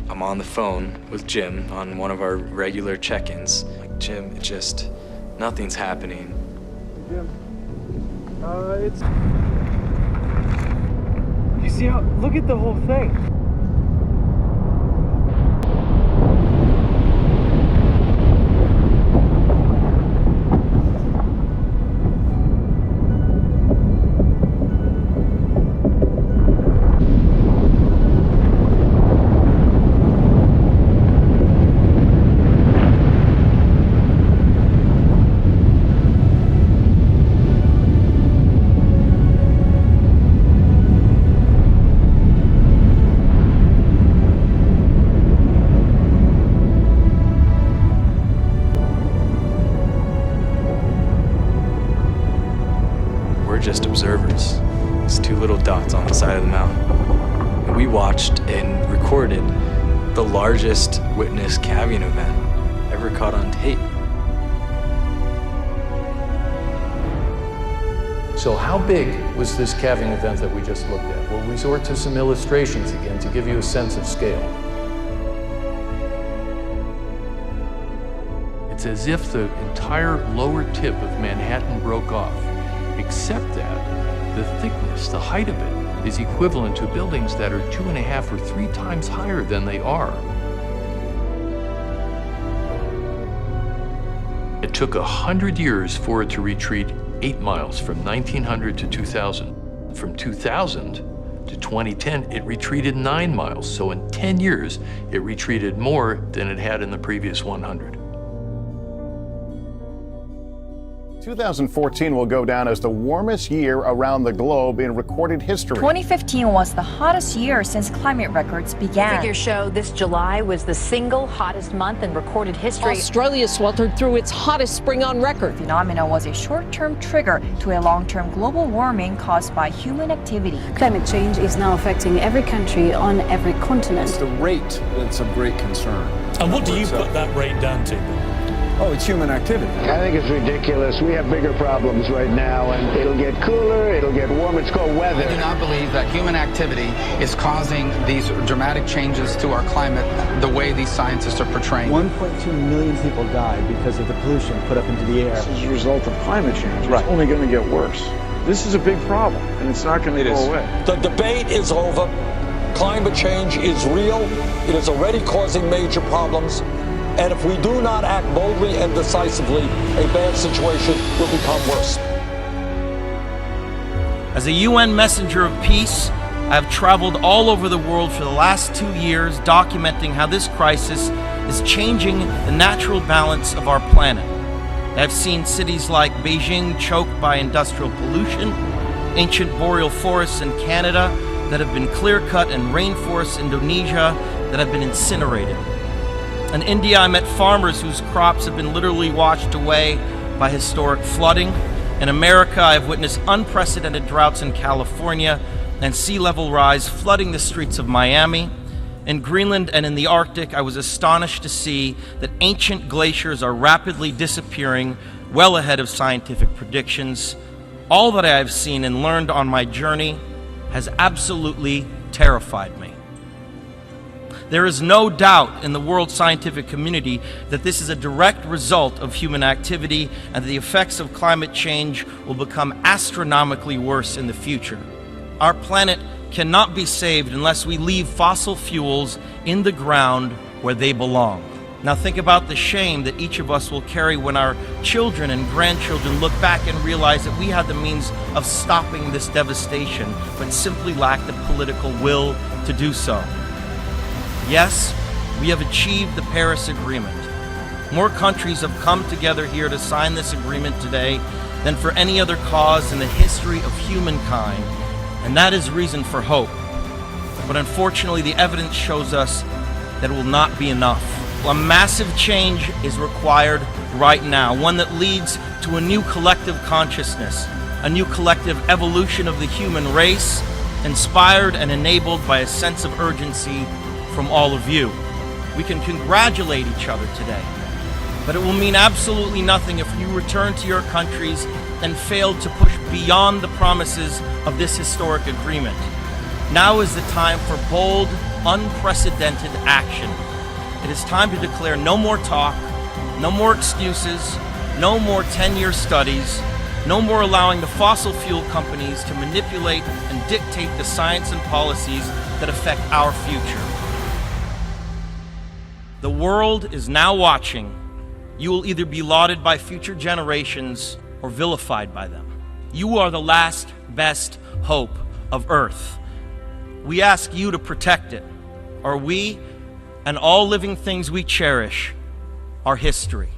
I'm on the phone with Jim on one of our regular check-ins. Like, Jim, nothing's happening. Jim, it's... You see how, look at the whole thing. We're just observers. It's two little dots on the side of the mountain. And we watched and recorded the largest witness calving event ever caught on tape. So how big was this calving event that we just looked at? We'll resort to some illustrations again to give you a sense of scale. It's as if the entire lower tip of Manhattan broke off, except that the thickness, the height of it, is equivalent to buildings that are 2.5 or 3 times higher than they are. It took 100 years for it to retreat 8 miles from 1900 to 2000. From 2000 to 2010, it retreated 9 miles. So in 10 years, it retreated more than it had in the previous 100. 2014 will go down as the warmest year around the globe in recorded history. 2015 was the hottest year since climate records began. Figures show this July was the single hottest month in recorded history. Australia sweltered through its hottest spring on record. The phenomenon was a short-term trigger to a long-term global warming caused by human activity. Climate change is now affecting every country on every continent. It's the rate that's of great concern. And what do you put that rate down to? Oh, it's human activity. I think it's ridiculous. We have bigger problems right now, and it'll get cooler, it'll get warmer. It's called weather. I do not believe that human activity is causing these dramatic changes to our climate the way these scientists are portraying. 1.2 million people died because of the pollution put up into the air. This is a result of climate change. Right. It's only going to get worse. This is a big problem, and it's not going to go away. The debate is over. Climate change is real. It is already causing major problems. And if we do not act boldly and decisively, a bad situation will become worse. As a UN messenger of peace, I have traveled all over the world for the last 2 years documenting how this crisis is changing the natural balance of our planet. I've seen cities like Beijing choked by industrial pollution, ancient boreal forests in Canada that have been clear-cut, and rainforests in Indonesia that have been incinerated. In India, I met farmers whose crops have been literally washed away by historic flooding. In America, I have witnessed unprecedented droughts in California and sea level rise flooding the streets of Miami. In Greenland and in the Arctic, I was astonished to see that ancient glaciers are rapidly disappearing, well ahead of scientific predictions. All that I have seen and learned on my journey has absolutely terrified me. There is no doubt in the world scientific community that this is a direct result of human activity and that the effects of climate change will become astronomically worse in the future. Our planet cannot be saved unless we leave fossil fuels in the ground where they belong. Now think about the shame that each of us will carry when our children and grandchildren look back and realize that we had the means of stopping this devastation, but simply lacked the political will to do so. Yes, we have achieved the Paris Agreement. More countries have come together here to sign this agreement today than for any other cause in the history of humankind, and that is reason for hope. But unfortunately, the evidence shows us that it will not be enough. A massive change is required right now, one that leads to a new collective consciousness, a new collective evolution of the human race, inspired and enabled by a sense of urgency from all of you. We can congratulate each other today, but it will mean absolutely nothing if you return to your countries and fail to push beyond the promises of this historic agreement. Now is the time for bold, unprecedented action. It is time to declare no more talk, no more excuses, no more 10-year studies, no more allowing the fossil fuel companies to manipulate and dictate the science and policies that affect our future. The world is now watching. You will either be lauded by future generations or vilified by them. You are the last best hope of Earth. We ask you to protect it, or we and all living things we cherish are history.